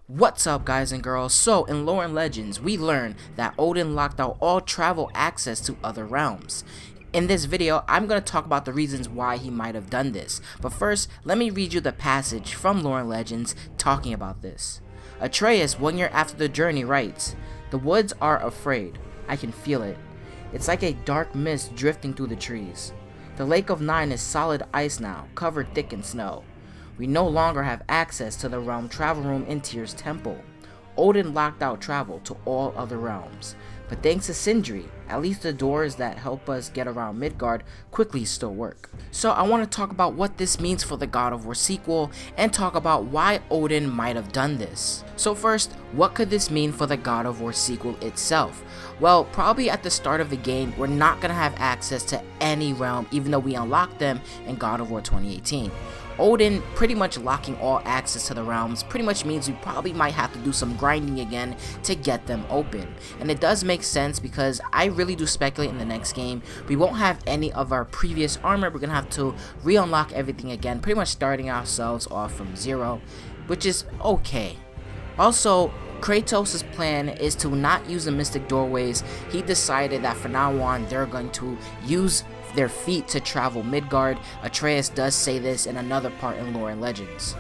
What's up, guys and girls? So in Lore and Legends, we learned that Odin locked out all travel access to other realms. In this video, I'm going to talk about the reasons why he might have done this. But first, let me read you the passage from Lore and Legends talking about this. Atreus, 1 year after the journey, writes, "The woods are afraid. I can feel it. It's like a dark mist drifting through the trees. The Lake of Nine is solid ice now, covered thick in snow. We no longer have access to the realm travel room in Tyr's temple. Odin locked out travel to all other realms. But thanks to Sindri, at least the doors that help us get around Midgard quickly still work." So I want to talk about what this means for the God of War sequel and talk about why Odin might have done this. So first, what could this mean for the God of War sequel itself? Well, probably at the start of the game, we're not going to have access to any realm even though we unlocked them in God of War 2018. Odin pretty much locking all access to the realms pretty much means we probably might have to do some grinding again to get them open. And it does make sense because I really do speculate in the next game we won't have any of our previous armor. We're gonna have to re-unlock everything again, pretty much starting ourselves off from zero, which is okay. Also, Kratos' plan is to not use the mystic doorways. He decided that from now on they're going to use their feet to travel Midgard. Atreus does say this in another part in Lore and Legends.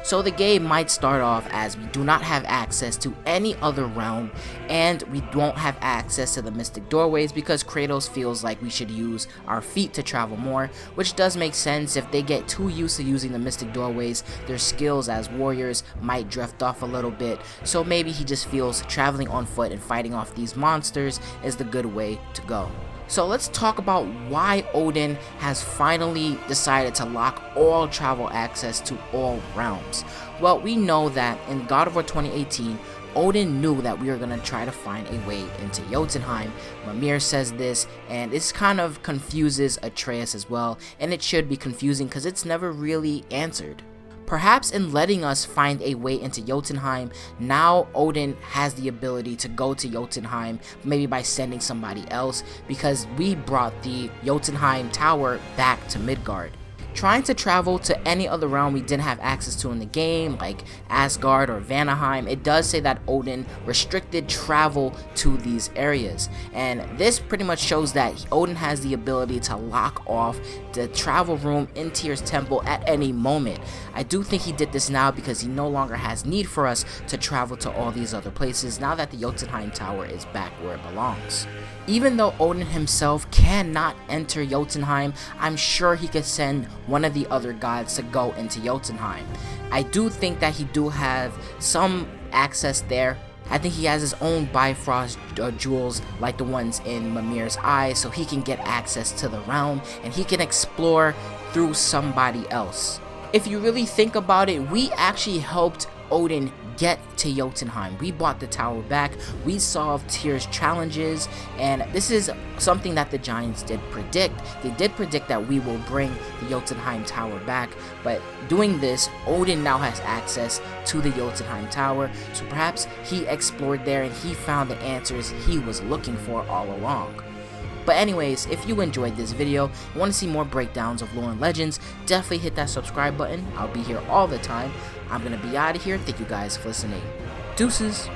So the game might start off as we do not have access to any other realm, and we won't have access to the mystic doorways because Kratos feels like we should use our feet to travel more, which does make sense. If they get too used to using the mystic doorways, their skills as warriors might drift off a little bit, so maybe he just feels traveling on foot and fighting off these monsters is the good way to go. So let's talk about why Odin has finally decided to lock all travel access to all realms. Well, we know that in God of War 2018, Odin knew that we were going to try to find a way into Jotunheim. Mimir says this, and this kind of confuses Atreus as well, and it should be confusing because it's never really answered. Perhaps in letting us find a way into Jotunheim, now Odin has the ability to go to Jotunheim, maybe by sending somebody else, because we brought the Jotunheim tower back to Midgard. Trying to travel to any other realm we didn't have access to in the game, like Asgard or Vanaheim, it does say that Odin restricted travel to these areas. And this pretty much shows that Odin has the ability to lock off the travel room in Tyr's temple at any moment. I do think he did this now because he no longer has need for us to travel to all these other places now that the Jotunheim tower is back where it belongs. Even though Odin himself cannot enter Jotunheim, I'm sure he could send one of the other gods to go into Jotunheim. I do think that he do have some access there. I think he has his own Bifrost jewels like the ones in Mimir's eye, so he can get access to the realm and he can explore through somebody else. If you really think about it, we actually helped Odin get to Jotunheim. We bought the tower back, we solved Tyr's challenges, and this is something that the Giants did predict. They did predict that we will bring the Jotunheim tower back, but doing this, Odin now has access to the Jotunheim tower, so perhaps he explored there and he found the answers he was looking for all along. But anyways, if you enjoyed this video and want to see more breakdowns of Lore and Legends, definitely hit that subscribe button. I'll be here all the time. I'm going to be out of here. Thank you guys for listening. Deuces.